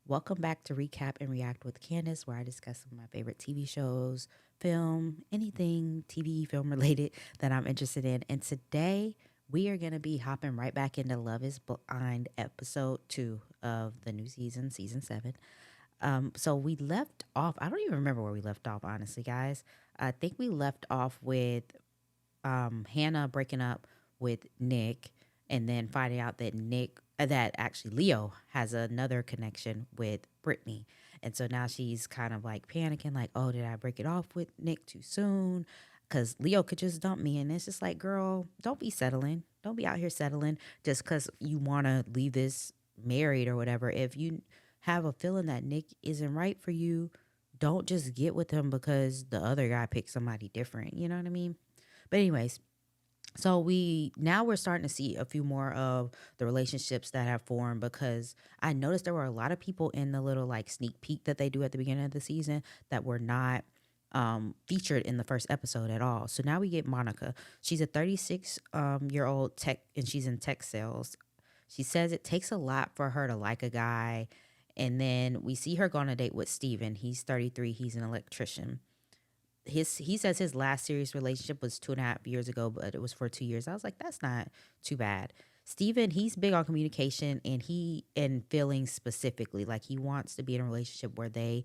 Welcome back to Recap and React with Candace, where I discuss some of my favorite TV shows, film, anything TV, film related that I'm interested in. And today we are going to be hopping right back into Love is Blind episode 2 of the new season, season 7. So we left off, I don't even remember where we left off, honestly, guys. I think we left off with Hannah breaking up with Nick and then finding out that that actually Leo has another connection with Brittany. And so now she's kind of like panicking, like, oh, did I break it off with Nick too soon? Because Leo could just dump me. And it's just like, girl, don't be settling. Don't be out here settling just because you want to leave this married or whatever. If you have a feeling that Nick isn't right for you, don't just get with him because the other guy picked somebody different. You know what I mean? But anyways, so we're starting to see a few more of the relationships that have formed because I noticed there were a lot of people in the little like sneak peek that they do at the beginning of the season that were not featured in the first episode at all. So now we get Monica. She's a 36 year old tech and she's in tech sales. She says it takes a lot for her to like a guy. And then we see her go on a date with Steven. He's 33. He's an electrician. He says his last serious relationship was 2.5 years ago, but it was for 2 years. I was like, that's not too bad. Steven, he's big on communication and feelings specifically. Like he wants to be in a relationship where they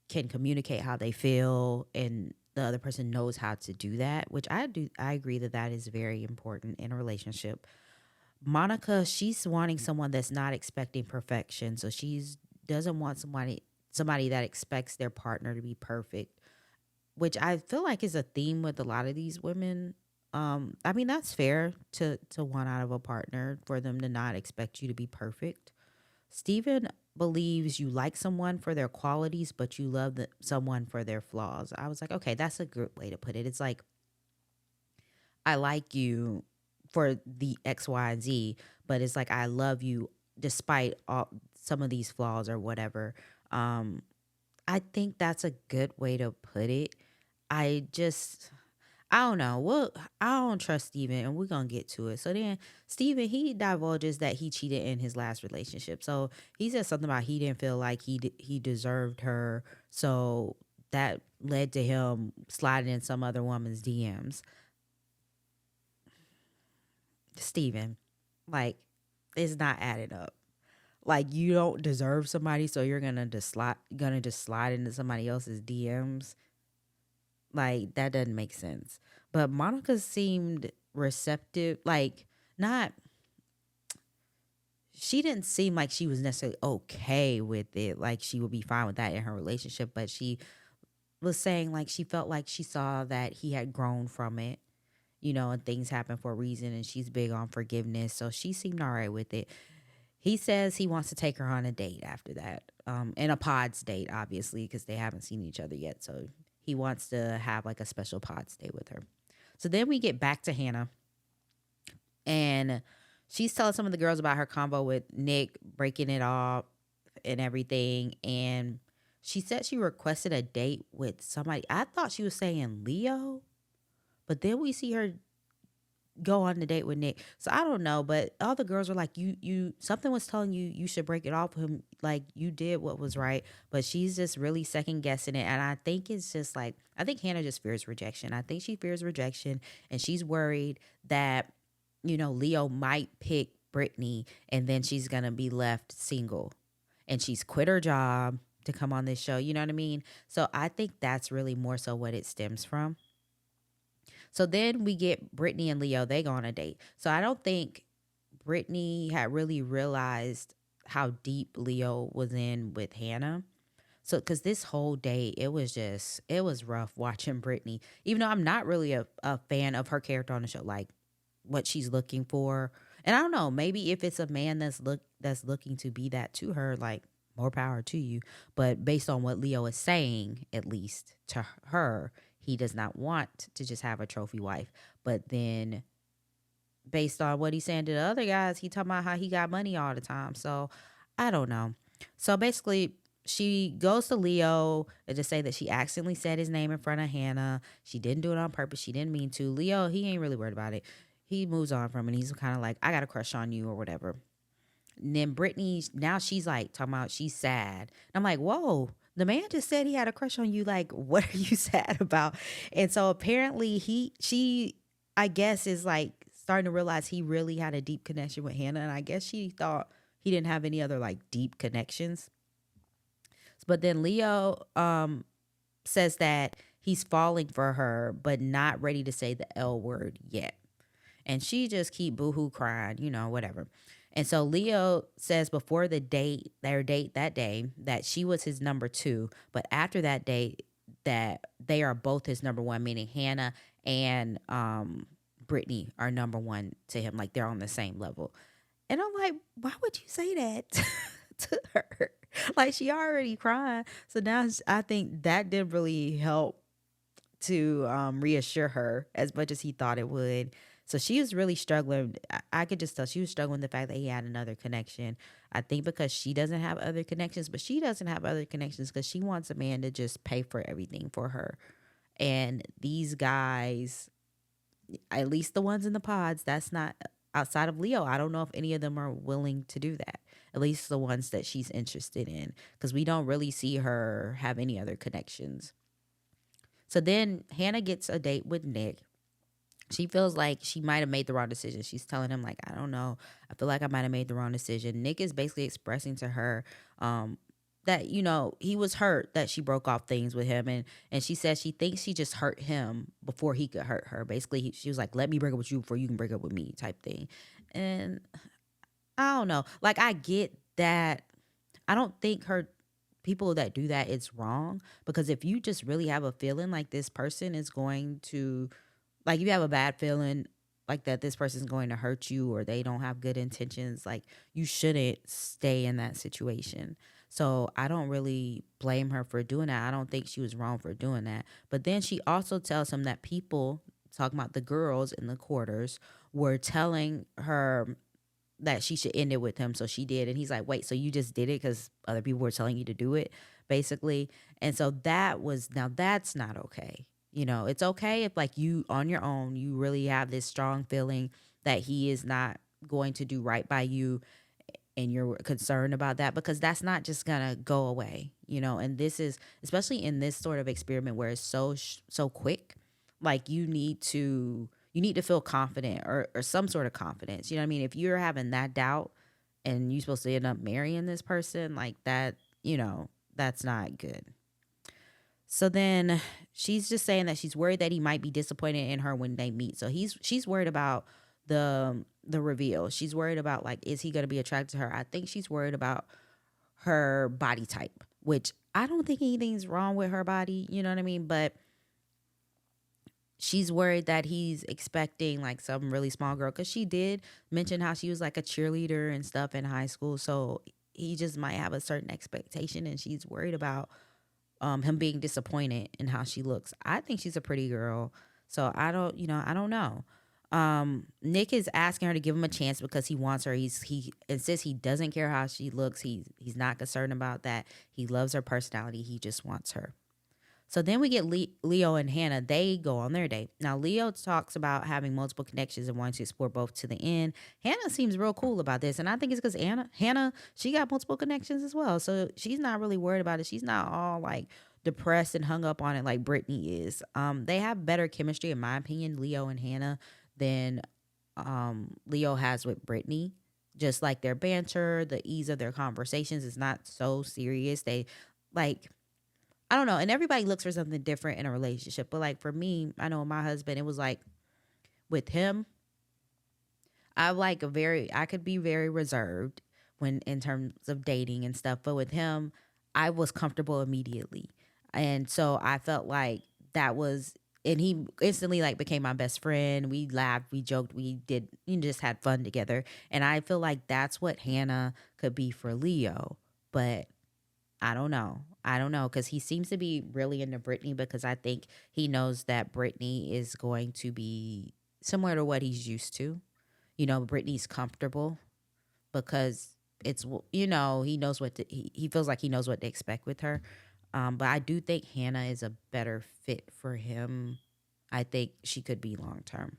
can communicate how they feel and the other person knows how to do that, which I do. I agree that that is very important in a relationship. Monica, she's wanting someone that's not expecting perfection. So she's doesn't want somebody that expects their partner to be perfect, which I feel like is a theme with a lot of these women. I mean that's fair to want out of a partner for them to not expect you to be perfect. Steven believes you like someone for their qualities, but you love someone for their flaws. I was like, okay, that's a good way to put it. It's like I like you for the X, Y, and Z, but it's like I love you despite all some of these flaws or whatever. Um, I think that's a good way to put it. I just I don't know. Well, I don't trust Steven, and we're gonna get to it. So then Steven, he divulges that he cheated in his last relationship. So he said something about he didn't feel like he deserved her. So that led to him sliding in some other woman's DMs. Steven, like, it's not adding up. Like you don't deserve somebody, so you're gonna just slide into somebody else's DMs. Like that doesn't make sense. But Monica seemed receptive, like not she didn't seem like she was necessarily okay with it, like she would be fine with that in her relationship, but she was saying like she felt like she saw that he had grown from it, and things happen for a reason and she's big on forgiveness. So she seemed all right with it. He says he wants to take her on a date after that. And a pods date, obviously, because they haven't seen each other yet. So he wants to have like a special pods date with her. So then we get back to Hannah, and she's telling some of the girls about her combo with Nick, breaking it off and everything. And she said she requested a date with somebody. I thought she was saying Leo, but then we see her go on the date with Nick. So I don't know, but all the girls were like, you, something was telling you you should break it off with him. Like you did what was right, but she's just really second guessing it. And I think it's just like, I think Hannah just fears rejection. I think she fears rejection and she's worried that, Leo might pick Brittany and then she's going to be left single and she's quit her job to come on this show. You know what I mean? So I think that's really more so what it stems from. So then we get Brittany and Leo. They go on a date. So I don't think Brittany had really realized how deep Leo was in with Hannah. So, because this whole day, it was rough watching Brittany, even though I'm not really a fan of her character on the show, like what she's looking for. And I don't know, maybe if it's a man that's looking to be that to her, like more power to you. But based on what Leo is saying, at least to her, he does not want to just have a trophy wife. But then based on what he's saying to the other guys, he talking about how he got money all the time. So I don't know. So basically, she goes to Leo and just say that she accidentally said his name in front of Hannah. She didn't do it on purpose. She didn't mean to. Leo, he ain't really worried about it. He moves on from it. He's kind of like, I got a crush on you or whatever. And then Brittany, now she's like talking about she's sad. And I'm like, whoa, the man just said he had a crush on you. Like, what are you sad about? And so apparently she, I guess, is like starting to realize he really had a deep connection with Hannah. And I guess she thought he didn't have any other like deep connections. But then Leo says that he's falling for her, but not ready to say the L word yet. And she just keep boohoo crying, whatever. And so Leo says before their date that day, that she was his number two, but after that date, that they are both his number one, meaning Hannah and Brittany are number one to him, like they're on the same level. And I'm like, why would you say that to her? Like she already crying. So now I think that didn't really help to reassure her as much as he thought it would. So she was really struggling. I could just tell she was struggling with the fact that he had another connection. I think because she doesn't have other connections, but she doesn't have other connections because she wants a man to just pay for everything for her. And these guys, at least the ones in the pods, that's not outside of Leo. I don't know if any of them are willing to do that. At least the ones that she's interested in, because we don't really see her have any other connections. So then Hannah gets a date with Nick. She feels like she might have made the wrong decision. She's telling him, like, I don't know. I feel like I might have made the wrong decision. Nick is basically expressing to her that, he was hurt that she broke off things with him. And she says she thinks she just hurt him before he could hurt her. Basically, she was like, let me break up with you before you can break up with me type thing. And I don't know. Like, I get that. I don't think people that do that, it's wrong, because if you just really have a feeling like this person is going to, like, you have a bad feeling like that this person's going to hurt you or they don't have good intentions, like, you shouldn't stay in that situation. So I don't really blame her for doing that. I don't think she was wrong for doing that. But then she also tells him that people, talking about the girls in the quarters, were telling her that she should end it with him. So she did. And he's like, wait, so you just did it because other people were telling you to do it, basically. And so now that's not okay. It's okay if, like, you on your own, you really have this strong feeling that he is not going to do right by you, and you're concerned about that, because that's not just gonna go away. And this is, especially in this sort of experiment where it's so quick, like, you need to feel confident, or some sort of confidence. You know what I mean? If you're having that doubt and you're supposed to end up marrying this person like that, that's not good. So then she's just saying that she's worried that he might be disappointed in her when they meet. So she's worried about the reveal. She's worried about, like, is he going to be attracted to her? I think she's worried about her body type, which I don't think anything's wrong with her body, you know what I mean? But she's worried that he's expecting, like, some really small girl, because she did mention how she was like a cheerleader and stuff in high school. So he just might have a certain expectation, and she's worried about him being disappointed in how she looks. I think she's a pretty girl. So I don't know. Nick is asking her to give him a chance because he wants her. He insists he doesn't care how she looks. He's not concerned about that. He loves her personality. He just wants her. So then we get Leo and Hannah. They go on their date. Now, Leo talks about having multiple connections and wanting to explore both to the end. Hannah seems real cool about this. And I think it's because Hannah, she got multiple connections as well. So she's not really worried about it. She's not all, like, depressed and hung up on it like Brittany is. They have better chemistry, in my opinion, Leo and Hannah, than Leo has with Brittany. Just like their banter, the ease of their conversations is not so serious. They, like, I don't know. And everybody looks for something different in a relationship. But, like, for me, I know my husband, it was like with him, I could be very reserved when in terms of dating and stuff. But with him, I was comfortable immediately. And so I felt like that was, and he instantly, like, became my best friend. We laughed, we joked, just had fun together. And I feel like that's what Hannah could be for Leo. But I don't know. I don't know, because he seems to be really into Brittany, because I think he knows that Brittany is going to be similar to what he's used to. Brittany's comfortable because he knows he feels like he knows what to expect with her. But I do think Hannah is a better fit for him. I think she could be long term.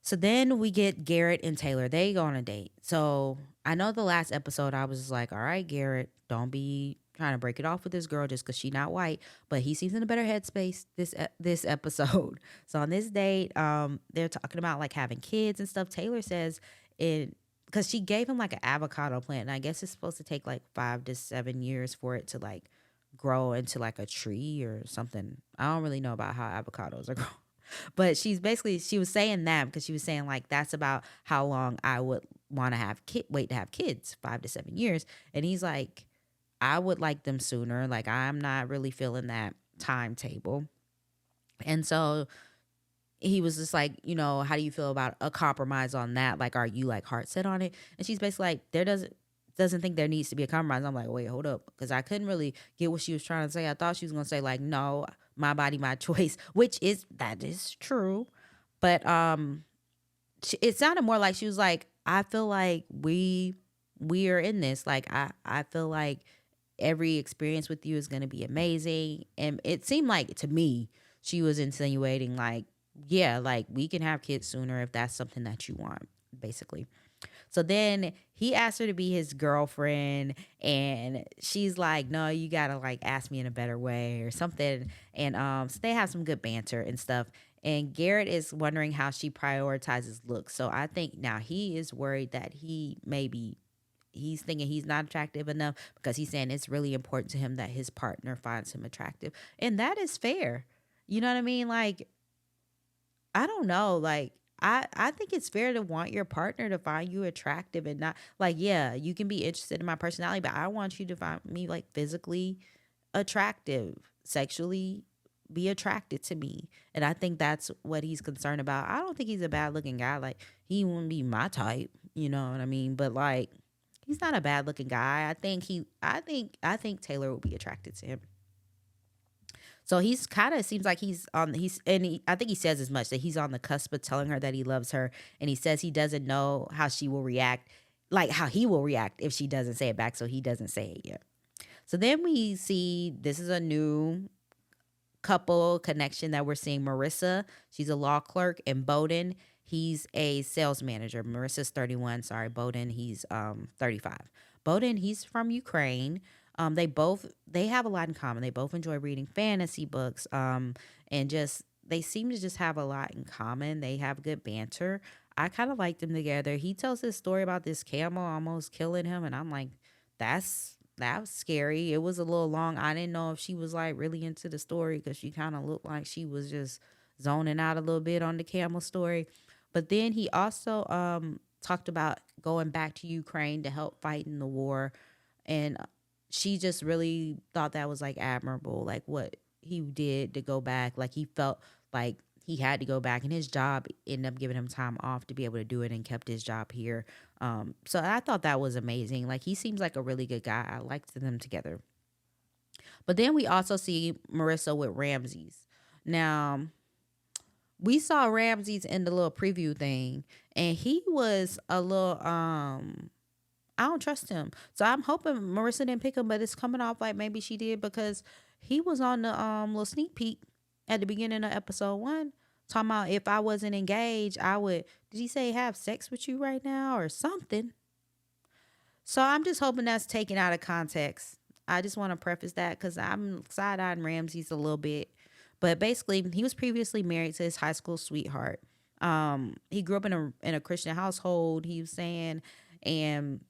So then we get Garrett and Taylor. They go on a date. So I know the last episode I was just like, all right, Garrett, don't be trying to break it off with this girl just because she's not white. But he seems in a better headspace this episode. So on this date, they're talking about like having kids and stuff. Taylor says it because she gave him like an avocado plant, and I guess it's supposed to take like 5 to 7 years for it to like grow into like a tree or something. I don't really know about how avocados are grown. But she was saying that because she was saying like that's about how long I would want to wait to have kids, 5 to 7 years. And he's like, I would like them sooner. Like I'm not really feeling that timetable. And so he was just like, how do you feel about a compromise on that? Like, are you like heart set on it? And she's basically like, there doesn't think there needs to be a compromise. I'm like, wait, hold up, because I couldn't really get what she was trying to say. I thought she was gonna say like, no, my body, my choice, that is true, but it sounded more like she was like, I feel like we are in this. Like I feel like every experience with you is gonna be amazing, and it seemed like to me she was insinuating like, yeah, like we can have kids sooner if that's something that you want, basically. So then he asked her to be his girlfriend, and she's like, "No, you gotta like ask me in a better way or something." And so they have some good banter and stuff. And Garrett is wondering how she prioritizes looks. So I think now he is worried that he's thinking he's not attractive enough because he's saying it's really important to him that his partner finds him attractive, and that is fair. You know what I mean? Like I don't know. Like I think it's fair to want your partner to find you attractive and not like, yeah, you can be interested in my personality, but I want you to find me like physically attractive, sexually be attracted to me. And I think that's what he's concerned about. I don't think he's a bad looking guy. Like he wouldn't be my type, you know what I mean? But like he's not a bad looking guy. I think Taylor will be attracted to him. So he's kind of seems like I think he says as much that he's on the cusp of telling her that he loves her, and he says he doesn't know how she will react, like how he will react if she doesn't say it back, so he doesn't say it yet. So then we see this is a new couple connection that we're seeing. Marissa, she's a law clerk, and Bowden, he's a sales manager. Marissa's 31, sorry, Bowden, he's 35. Bowden, he's from Ukraine. They have a lot in common. They both enjoy reading fantasy books, and just they seem to just have a lot in common. They have good banter. I kind of like them together. He tells this story about this camel almost killing him, and I'm like, that was scary. It was a little long. I didn't know if she was like really into the story because she kind of looked like she was just zoning out a little bit on the camel story. But then he also talked about going back to Ukraine to help fight in the war, and she just really thought that was like admirable, like what he did to go back. Like he felt like he had to go back, and his job ended up giving him time off to be able to do it, and kept his job here. So I thought that was amazing. Like he seems like a really good guy. I liked them together. But then we also see Marissa with Ramses. Now we saw Ramses in the little preview thing, and he was a little I don't trust him. So I'm hoping Marissa didn't pick him, but it's coming off like maybe she did because he was on the little sneak peek at the beginning of episode 1 talking about if I wasn't engaged, I would, did he say have sex with you right now or something? So I'm just hoping that's taken out of context. I just want to preface that because I'm side eyeing Ramses a little bit. But basically, he was previously married to his high school sweetheart. He grew up in a Christian household. He was saying, and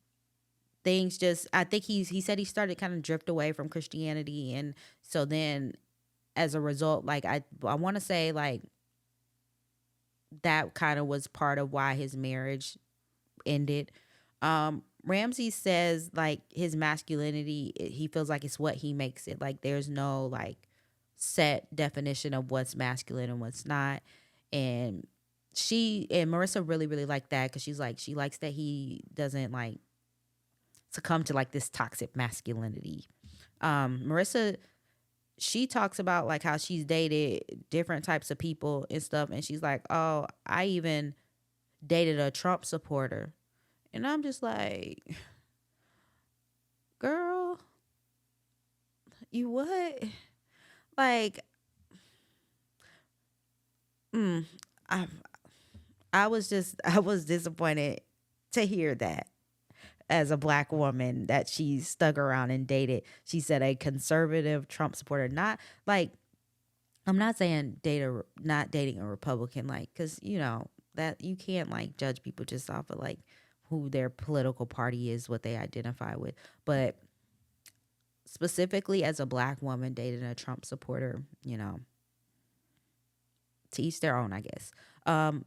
things just I think he said he started kind of drift away from Christianity, and so then as a result, like I want to say like that kind of was part of why his marriage ended. Ramsey says like his masculinity, he feels like it's what he makes it. Like there's no like set definition of what's masculine and what's not. And she and Marissa really really like that because she's like she likes that he doesn't like succumb to like this toxic masculinity. Marissa, she talks about like how she's dated different types of people and stuff, and she's like, "Oh, I even dated a Trump supporter," and I'm just like, "Girl, you what?" Like, mm, I I was disappointed to hear that as a black woman that she stuck around and dated. She said a conservative Trump supporter, not like I'm not saying not dating a Republican, like because that you can't like judge people just off of like who their political party is, what they identify with, but specifically as a black woman dating a Trump supporter, to each their own, I guess. Um,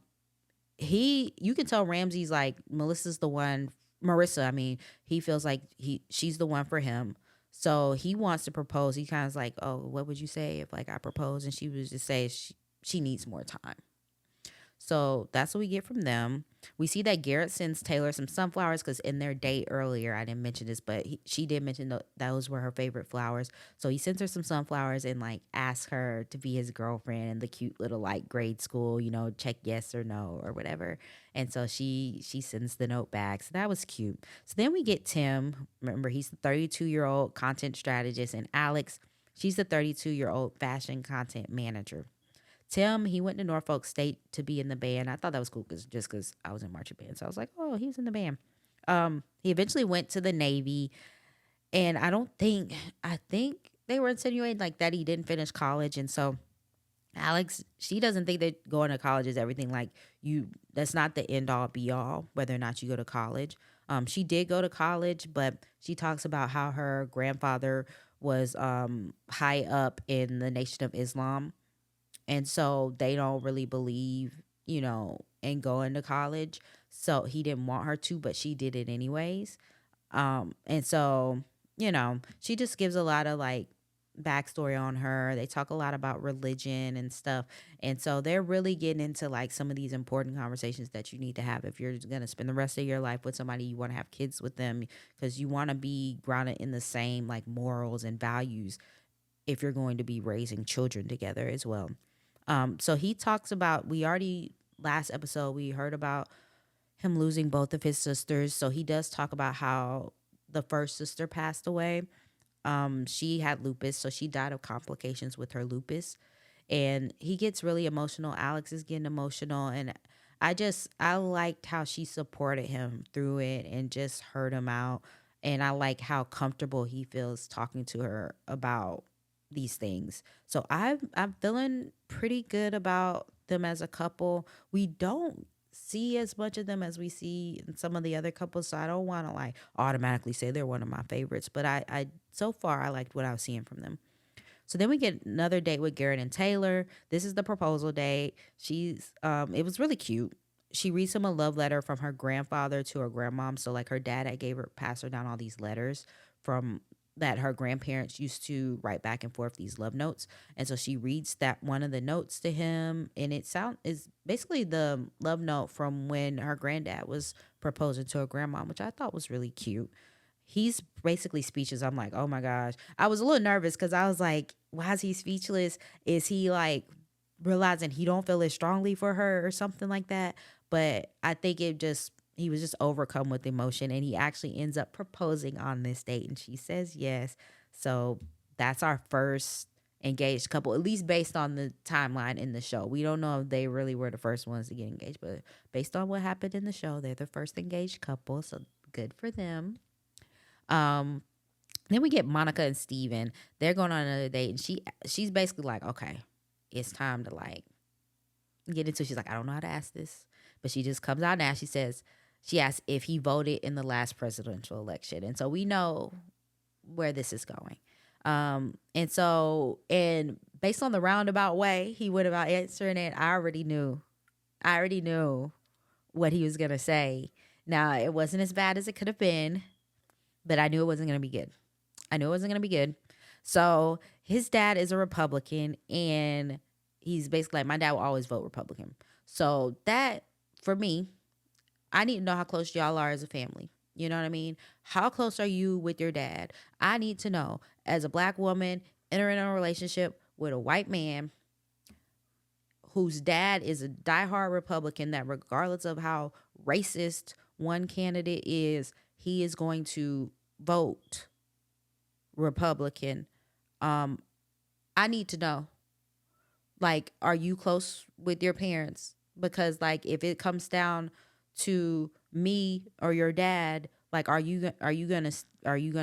you can tell Ramsey's like Melissa's the one. Marissa, I mean, he feels like she's the one for him. So he wants to propose. He kind of like, oh, what would you say if like I propose? And she would just say she needs more time. So that's what we get from them. We see that Garrett sends Taylor some sunflowers because in their date earlier, I didn't mention this, but she did mention those were her favorite flowers. So he sends her some sunflowers and like asks her to be his girlfriend in the cute little like grade school, check yes or no or whatever. And so she sends the note back. So that was cute. So then we get Tim. Remember, he's the 32-year-old content strategist, and Alex, she's the 32-year-old fashion content manager. Tim, he went to Norfolk State to be in the band. I thought that was cool because I was in marching band. So I was like, oh, he's in the band. He eventually went to the Navy, and I think they were insinuating like that he didn't finish college, and so Alex, she doesn't think that going to college is everything. Like that's not the end all be all. Whether or not you go to college, she did go to college, but she talks about how her grandfather was high up in the Nation of Islam, and so they don't really believe in going to college, so he didn't want her to, but she did it anyways. And so she just gives a lot of like backstory on her. They talk a lot about religion and stuff, and so they're really getting into like some of these important conversations that you need to have if you're going to spend the rest of your life with somebody. You want to have kids with them because you want to be grounded in the same like morals and values if you're going to be raising children together as well. So he talks about, last episode, we heard about him losing both of his sisters. So he does talk about how the first sister passed away. She had lupus, so she died of complications with her lupus. And he gets really emotional. Alex is getting emotional. And I liked how she supported him through it and just heard him out. And I like how comfortable he feels talking to her about these things. So I'm feeling pretty good about them as a couple. We don't see as much of them as we see in some of the other couples, so I don't want to like automatically say they're one of my favorites. But I so far I liked what I was seeing from them. So then we get another date with Garrett and Taylor. This is the proposal date. It was really cute. She reads him a love letter from her grandfather to her grandmom. So like her dad had passed her down all these letters from that her grandparents used to write back and forth these love notes. And so she reads that one of the notes to him, and is basically the love note from when her granddad was proposing to her grandma, which I thought was really cute. He's basically speechless. I'm like, oh my gosh. I was a little nervous because I was like, why is he speechless? Is he like realizing he don't feel as strongly for her or something like that? But I think he was just overcome with emotion, and he actually ends up proposing on this date, and she says yes. So that's our first engaged couple, at least based on the timeline in the show. We don't know if they really were the first ones to get engaged, but based on what happened in the show, they're the first engaged couple. So good for them. Um, then we get Monica and Steven. They're going on another date, and she's basically like, okay, it's time to like get into. She's like, I don't know how to ask this, but she just comes out now. She asks if he voted in the last presidential election, and so we know where this is going. And based on the roundabout way he went about answering it, I already knew what he was gonna say. Now it wasn't as bad as it could have been, but I knew it wasn't gonna be good. So his dad is a Republican, and he's basically like, my dad will always vote Republican. So that, for me, I need to know how close y'all are as a family. You know what I mean? How close are you with your dad? I need to know, as a black woman entering a relationship with a white man whose dad is a diehard Republican, that regardless of how racist one candidate is, he is going to vote Republican. I need to know, like, are you close with your parents? because like if it comes down to me or your dad, like are you gonna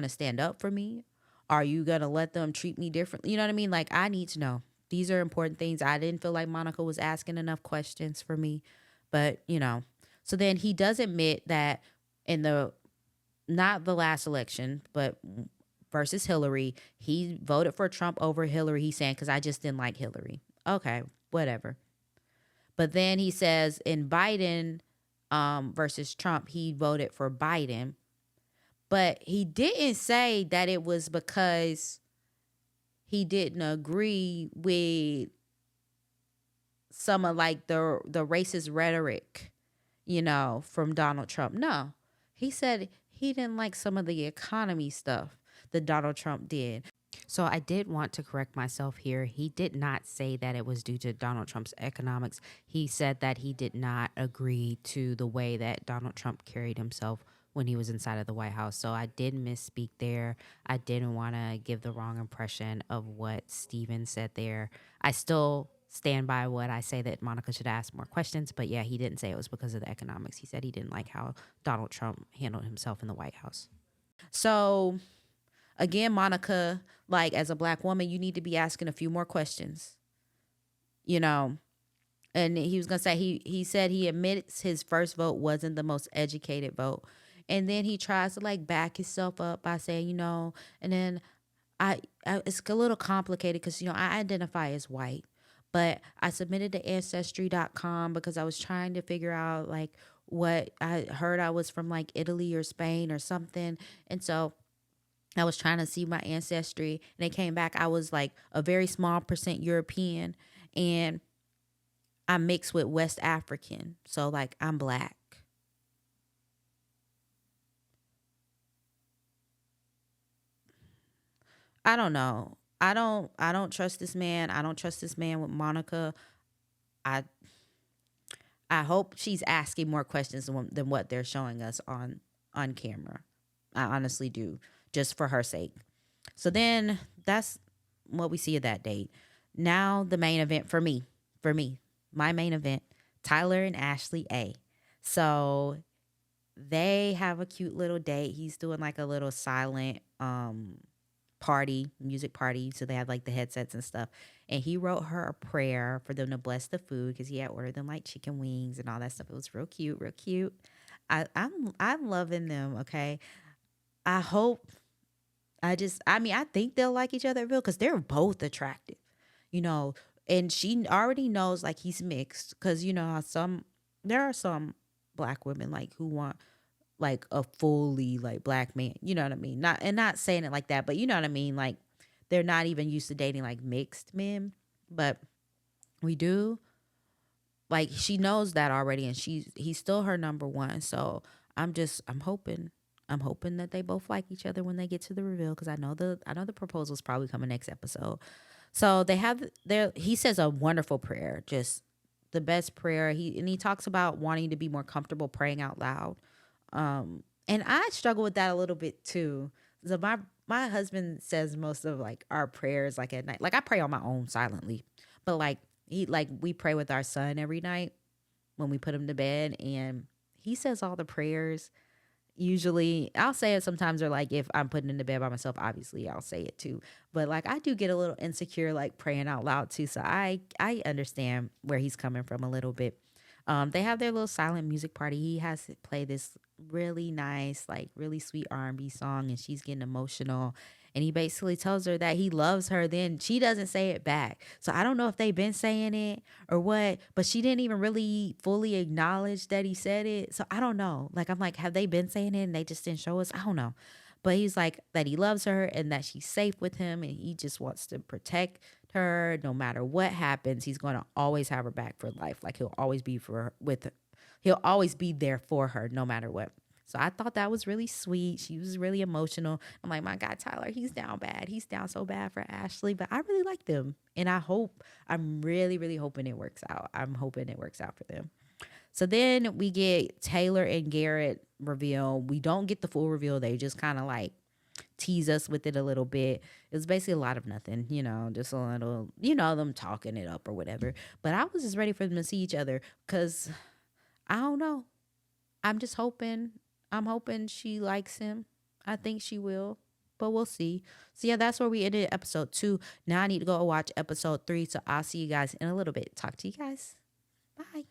stand up for me? Are you gonna let them treat me differently? You know what I mean? Like I need to know. These are important things. I didn't feel like Monica was asking enough questions for me, but you know. So then he does admit that in the not the last election, but versus Hillary, he voted for Trump over Hillary. He's saying because I just didn't like Hillary. Okay, whatever. But then he says in Biden versus Trump, he voted for Biden. But he didn't say that it was because he didn't agree with some of like the racist rhetoric, from Donald Trump. No. He said he didn't like some of the economy stuff that Donald Trump did. So I did want to correct myself here. He did not say that it was due to Donald Trump's economics. He said that he did not agree to the way that Donald Trump carried himself when he was inside of the White House. So I did misspeak there. I didn't want to give the wrong impression of what Steven said there. I still stand by what I say, that Monica should ask more questions. But yeah, he didn't say it was because of the economics. He said he didn't like how Donald Trump handled himself in the White House. So again, Monica, like as a black woman, you need to be asking a few more questions, you know. And he was gonna say he said he admits his first vote wasn't the most educated vote. And then he tries to like back himself up by saying, and then I it's a little complicated because I identify as white, but I submitted to ancestry.com because I was trying to figure out like what I heard. I was from like Italy or Spain or something. And so I was trying to see my ancestry, and it came back I was like a very small percent European, and I'm mixed with West African. So like I'm black. I don't know. I don't trust this man. I don't trust this man with Monica. I I hope she's asking more questions than what they're showing us on camera. I honestly do, just for her sake. So then that's what we see of that date. Now the main event for me, my main event, Tyler and Ashley A. So they have a cute little date. He's doing like a little silent party, music party. So they have like the headsets and stuff. And he wrote her a prayer for them to bless the food because he had ordered them like chicken wings and all that stuff. It was real cute, real cute. I'm loving them. Okay, I hope. I think they'll like each other real because they're both attractive, you know. And she already knows like he's mixed because how there are some black women like who want like a fully like black man. You know what I mean? Not saying it like that, but you know what I mean. Like they're not even used to dating like mixed men, but we do. Like she knows that already, and he's still her number one. So I'm hoping that they both like each other when they get to the reveal because I know the proposal's probably coming next episode. So they have he says a wonderful prayer, just the best prayer. He talks about wanting to be more comfortable praying out loud. And I struggle with that a little bit too. So my husband says most of like our prayers like at night. Like I pray on my own silently, but like we pray with our son every night when we put him to bed, and he says all the prayers. Usually I'll say it sometimes, or like if I'm putting in the bed by myself, obviously I'll say it too. But like I do get a little insecure like praying out loud too. So I understand where he's coming from a little bit. They have their little silent music party. He has to play this really nice, like really sweet R&B song, and she's getting emotional. And he basically tells her that he loves her. Then she doesn't say it back. So I don't know if they've been saying it or what, but she didn't even really fully acknowledge that he said it. So I don't know. Like I'm like, have they been saying it and they just didn't show us? I don't know. But he's like that he loves her and that she's safe with him, and he just wants to protect her no matter what happens. He's going to always have her back for life. Like he'll always be he'll always be there for her no matter what. So I thought that was really sweet. She was really emotional. I'm like, my God, Tyler, he's down bad. He's down so bad for Ashley, but I really like them. And I'm really, really hoping it works out. I'm hoping it works out for them. So then we get Taylor and Garrett reveal. We don't get the full reveal. They just kind of like tease us with it a little bit. It was basically a lot of nothing, just a little, them talking it up or whatever. But I was just ready for them to see each other because I don't know. I'm just hoping. I'm hoping she likes him. I think she will, but we'll see. So yeah, that's where we ended episode 2. Now I need to go watch episode 3. So I'll see you guys in a little bit. Talk to you guys. Bye.